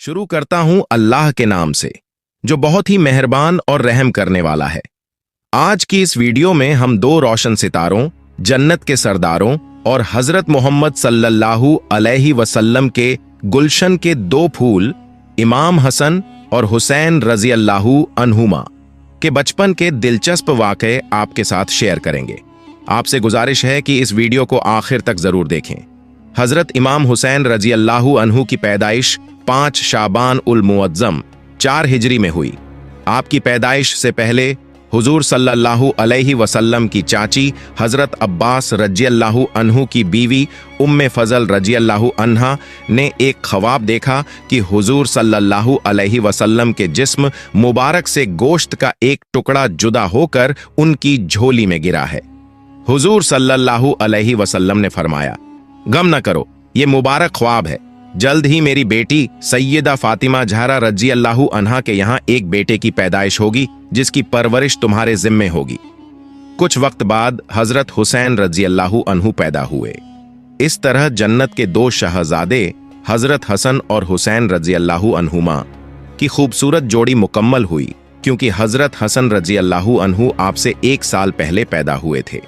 शुरू करता हूं अल्लाह के नाम से, जो बहुत ही मेहरबान और रहम करने वाला है। आज की इस वीडियो में हम दो रोशन सितारों, जन्नत के सरदारों और हजरत मोहम्मद सल्लल्लाहु अलैहि वसल्लम के गुलशन के दो फूल इमाम हसन और हुसैन रजी अल्लाहु अन्हुमा के बचपन के दिलचस्प वाक़े आपके साथ शेयर करेंगे। आपसे गुजारिश है कि इस वीडियो को आखिर तक जरूर देखें। हजरत इमाम हुसैन रजी अल्लाहु अन्हु की पैदाइश 5 शाबान उल मुअज्जम 4 हिजरी में हुई। आपकी पैदाइश से पहले हुजूर सल्लल्लाहु अलैहि वसल्लम की चाची हजरत अब्बास रज़ियल्लाहु अन्हु की बीवी उम्मे फजल रज़ियल्लाहु अन्हा ने एक ख्वाब देखा कि हुजूर सल्लल्लाहु अलैहि वसल्लम के जिस्म मुबारक से गोश्त का एक टुकड़ा जुदा होकर उनकी झोली में गिरा है। हुजूर सल्लल्लाहु अलैहि वसल्लम ने फरमाया, गम न करो, ये मुबारक ख्वाब है। जल्द ही मेरी बेटी सैयदा फातिमा ज़हरा रज़ियल्लाहु अन्हा के यहाँ एक बेटे की पैदाइश होगी, जिसकी परवरिश तुम्हारे जिम्मे होगी। कुछ वक्त बाद हजरत हुसैन रज़ियल्लाहु अन्हु पैदा हुए। इस तरह जन्नत के दो शहजादे हजरत हसन और हुसैन रज़ियल्लाहु अन्हुमा की खूबसूरत जोड़ी मुकम्मल हुई, क्योंकि हजरत हसन रज़ियल्लाहु अन्हु आपसे 1 साल पहले पैदा हुए थे।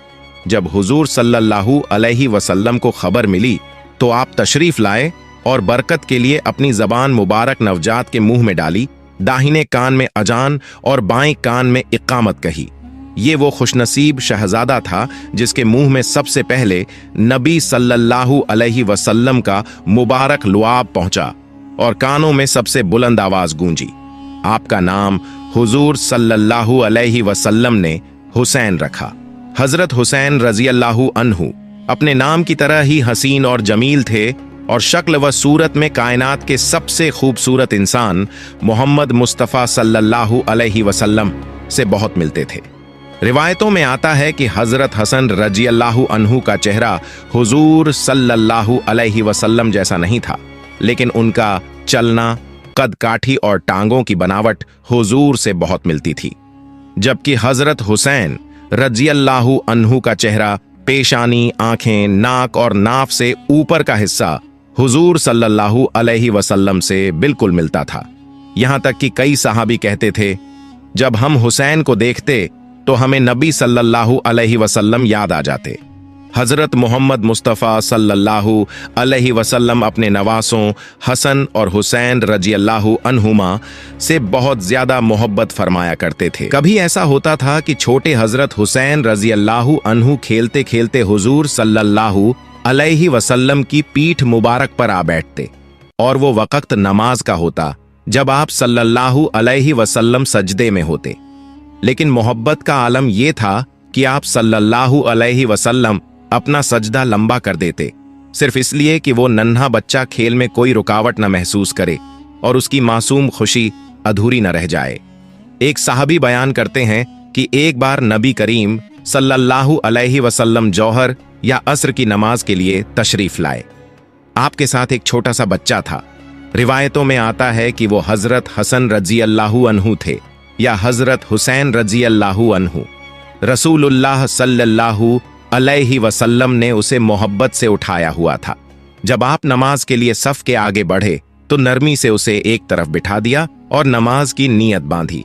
जब हुजूर सल्लल्लाहु अलैहि वसल्लम को खबर मिली तो आप तशरीफ लाए और बरकत के लिए अपनी जबान मुबारक नवजात के मुंह में डाली, दाहिने कान में अजान और बाएं कान में इकामत कही। ये वो खुशनसीब शहजादा था जिसके मुंह में सबसे पहले नबी सल्लल्लाहु अलैहि वसल्लम का मुबारक लुआब पहुंचा और कानों में सबसे बुलंद आवाज गूंजी। आपका नाम हुजूर सल्लल्लाहु अलैहि वसल्लम ने हुसैन रखा। हजरत हुसैन रज़ियल्लाहु अन्हु अपने नाम की तरह ही हसीन और जमील थे और शक्ल व सूरत में कायनात के सबसे खूबसूरत इंसान मोहम्मद मुस्तफ़ा सल्लल्लाहु अलैहि वसल्लम से बहुत मिलते थे। रिवायतों में आता है कि हजरत हसन रज़ियल्लाहु अन्हु का चेहरा हुजूर सल्लल्लाहु अलैहि वसल्लम जैसा नहीं था, लेकिन उनका चलना, कद काठी और टांगों की बनावट हुजूर से बहुत मिलती थी। जबकि हजरत हुसैन रज़ियल्लाहु अन्हु का चेहरा, पेशानी, आंखें, नाक और नाफ से ऊपर का हिस्सा हुजूर सल्लल्लाहु अलैहि वसल्लम से बिल्कुल मिलता था। यहां तक कि कई सहाबी कहते थे, जब हम हुसैन को देखते तो हमें नबी सल्लल्लाहु अलैहि वसल्लम याद आ जाते। हजरत मोहम्मद मुस्तफ़ा सल्लल्लाहु अलैहि वसल्लम अपने नवासों हसन और हुसैन रज़ियल्लाहु अन्हुमा से बहुत ज्यादा मोहब्बत फरमाया करते थे। कभी ऐसा होता था कि छोटे हजरत हुसैन रज़ियल्लाहु अन्हु खेलते खेलते हुजूर सल्लल्लाहु अलैहि वसल्लम की पीठ मुबारक पर आ बैठते और वो वक्त नमाज का होता जब आप सल्लल्लाहु अलैहि वसल्लम सजदे में होते। लेकिन मोहब्बत का आलम यह था कि आप सल्लल्लाहु अलैहि वसल्लम अपना सजदा लंबा कर देते, सिर्फ इसलिए कि वो नन्हा बच्चा खेल में कोई रुकावट न महसूस करे और उसकी मासूम खुशी अधूरी न रह जाए। एक साहबी बयान करते हैं कि एक बार नबी करीम सल्लल्लाहु अलैहि वसल्लम जौहर या असर की नमाज के लिए तशरीफ लाए। आपके साथ एक छोटा सा बच्चा था। रिवायतों में आता है कि वो हजरत हसन रज़ियल्लाहु अन्हु थे या हजरत हुसैन रज़ियल्लाहु अन्हु। रसूलुल्लाह सल्लल्लाहु अलैहि वसल्लम ने उसे मोहब्बत से उठाया हुआ था। जब आप नमाज के लिए सफ के आगे बढ़े तो नरमी से उसे एक तरफ बिठा दिया और नमाज की नीयत बांधी।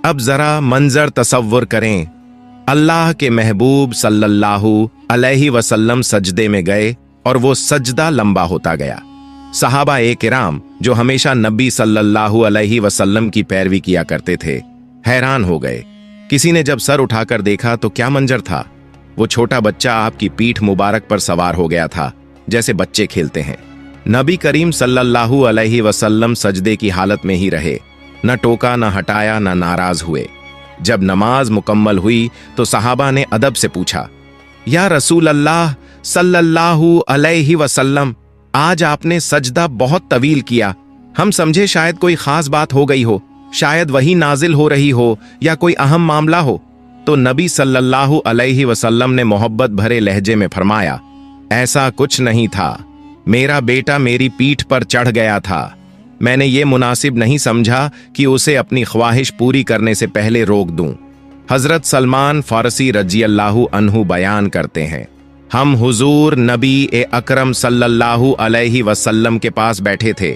अब जरा मंजर तसव्वुर करें, अल्लाह के महबूब सल्लल्लाहु अलैहि वसल्लम सजदे में गए और वो सजदा लंबा होता गया। सहाबा-ए किराम जो हमेशा नबी सल्लल्लाहु अलैहि वसल्लम की पैरवी किया करते थे, हैरान हो गए। किसी ने जब सर उठाकर देखा तो क्या मंजर था। वो छोटा बच्चा आपकी पीठ मुबारक पर सवार हो गया था, जैसे बच्चे खेलते हैं। नबी करीम सल्लल्लाहु अलैहि वसल्लम सजदे की हालत में ही रहे, न टोका, न हटाया, न नाराज हुए। जब नमाज मुकम्मल हुई तो सहाबा ने अदब से पूछा, या रसूल अल्लाह सल्लल्लाहु अलैहि वसल्लम, आज आपने सजदा बहुत तवील किया। हम समझे शायद कोई खास बात हो गई हो, शायद वही नाजिल हो रही हो या कोई अहम मामला हो। तो नबी सल्लल्लाहु अलैहि वसल्लम ने मोहब्बत भरे लहजे में फरमाया, ऐसा कुछ नहीं था, मेरा बेटा मेरी पीठ पर चढ़ गया था। मैंने ये मुनासिब नहीं समझा कि उसे अपनी ख्वाहिश पूरी करने से पहले रोक दूं। हजरत सलमान फारसी रज़ियल्लाहु अन्हु बयान करते हैं, हम हुजूर नबी ए अकरम सल्लल्लाहु अलैहि वसल्लम के पास बैठे थे।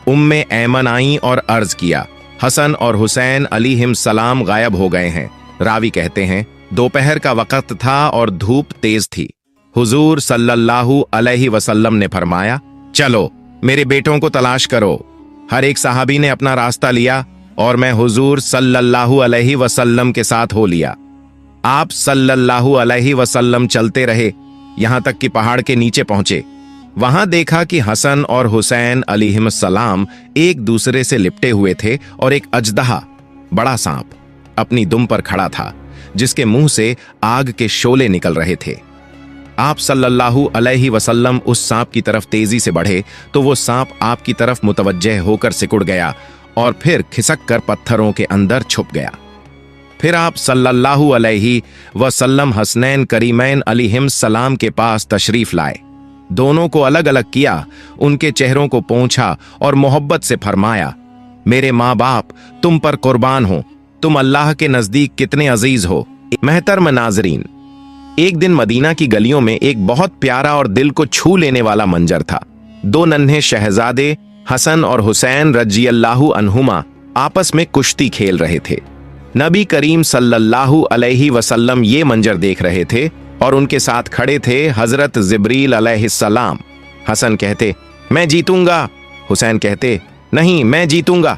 उम्मे ऐमन आई और अर्ज किया, हसन और हुसैन अलैहिस्सलाम गायब हो गए हैं। रावी कहते हैं दोपहर का वक्त था और धूप तेज थी। हुजूर सल्लल्लाहु अलैहि वसल्लम ने फरमाया, चलो मेरे बेटों को तलाश करो। हर एक सहाबी ने अपना रास्ता लिया और मैं हुजूर सल्लल्लाहु अलैहि वसल्लम के साथ हो लिया। आप सल्लल्लाहु अलैहि वसल्लम चलते रहे, यहां तक कि पहाड़ के नीचे पहुंचे। वहां देखा कि हसन और हुसैन अलैहिस्सलाम एक दूसरे से लिपटे हुए थे और एक अजदहा, बड़ा सांप, अपनी दुम पर खड़ा था, जिसके मुंह से आग के शोले निकल रहे थे। आप सल्लल्लाहु अलैहि वसल्लम उस सांप की तरफ तेजी से बढ़े तो वो सांप आपकी तरफ मुतवज्जह होकर सिकुड़ गया और फिर खिसक कर पत्थरों के अंदर छुप गया। फिर आप सल्लल्लाहु अलैहि वसल्लम हसनैन करीमैन अलैहिस्सलाम के पास तशरीफ लाए। दोनों को अलग अलग किया, उनके चेहरों को पोंछा और मोहब्बत से फरमाया, मेरे माँ बाप तुम पर कुर्बान हो, तुम अल्लाह के नजदीक कितने अजीज हो। महतरम नाजरीन, एक दिन मदीना की गलियों में एक बहुत प्यारा और दिल को छू लेने वाला मंजर था। दो नन्हे शहजादे हसन और हुसैन रज़ियल्लाहु अन्हुमा आपस में कुश्ती खेल रहे थे। नबी करीम सल्लल्लाहु अलैहि वसल्लम ये मंजर देख रहे थे और उनके साथ खड़े थे हजरत जिब्रील अलैहिस्सलाम। हसन कहते, मैं जीतूंगा। हुसैन कहते, नहीं, मैं जीतूंगा।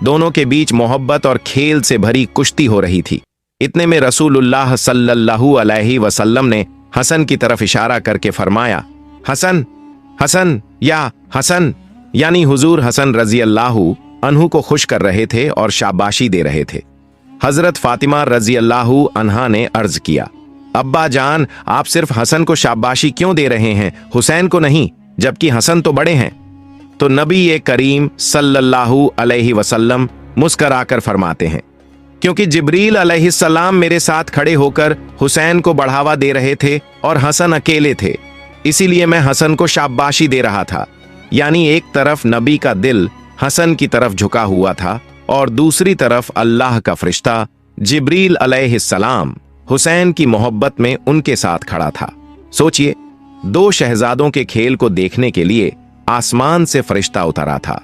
दोनों के बीच मोहब्बत और खेल से भरी कुश्ती हो रही थी। इतने में रसूलुल्लाह सल्लल्लाहु अलैहि वसल्लम ने हसन की तरफ इशारा करके फरमाया, हसन, हसन या हसन, यानी हुजूर हसन रज़ियल्लाहु अन्हु को खुश कर रहे थे और शाबाशी दे रहे थे। हजरत फातिमा रज़ियल्लाहु अन्हा ने अर्ज किया, अब्बा जान, आप सिर्फ हसन को शाबाशी क्यों दे रहे हैं, हुसैन को नहीं, जबकि हसन तो बड़े हैं। तो नबी करीम सल्लल्लाहु अलैहि वसल्लम मुस्कराकर फरमाते हैं, क्योंकि जिब्रील अलैहिस्सलाम मेरे साथ खड़े होकर हुसैन को बढ़ावा दे रहे थे और हसन अकेले थे, इसीलिए मैं हसन को शाबाशी दे रहा था। यानी एक तरफ नबी का दिल हसन की तरफ झुका हुआ था और दूसरी तरफ अल्लाह का फरिश्ता जिब्रील अलैहिस्सलाम हुसैन की मोहब्बत में उनके साथ खड़ा था। सोचिए, दो शहजादों के खेल को देखने के लिए आसमान से फरिश्ता उतरा था।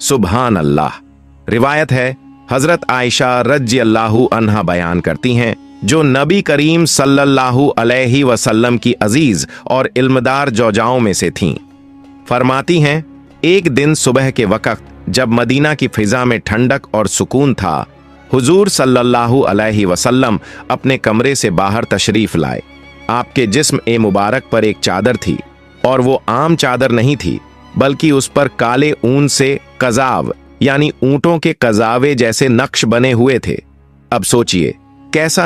सुभान अल्लाह। रिवायत है, हजरत आयशा रज़ियल्लाहु अन्हा बयान करती हैं, जो नबी करीम सल्लल्लाहु अलैहि वसल्लम की अजीज और इल्मदार जौजाओं में से थीं। फरमाती हैं, एक दिन सुबह के वक्त जब मदीना की फिजा में ठंडक और सुकून था, हुजूर सल्लल्लाहु अलैहि वसल्लम अपने कमरे से बाहर तशरीफ लाए। आपके जिस्म ए मुबारक पर एक चादर थी और वो आम चादर नहीं थी, बल्कि उस पर काले ऊन से कजाव यानी ऊंटों के कजावे जैसे नक्श बने हुए थे। अब सोचिए कैसा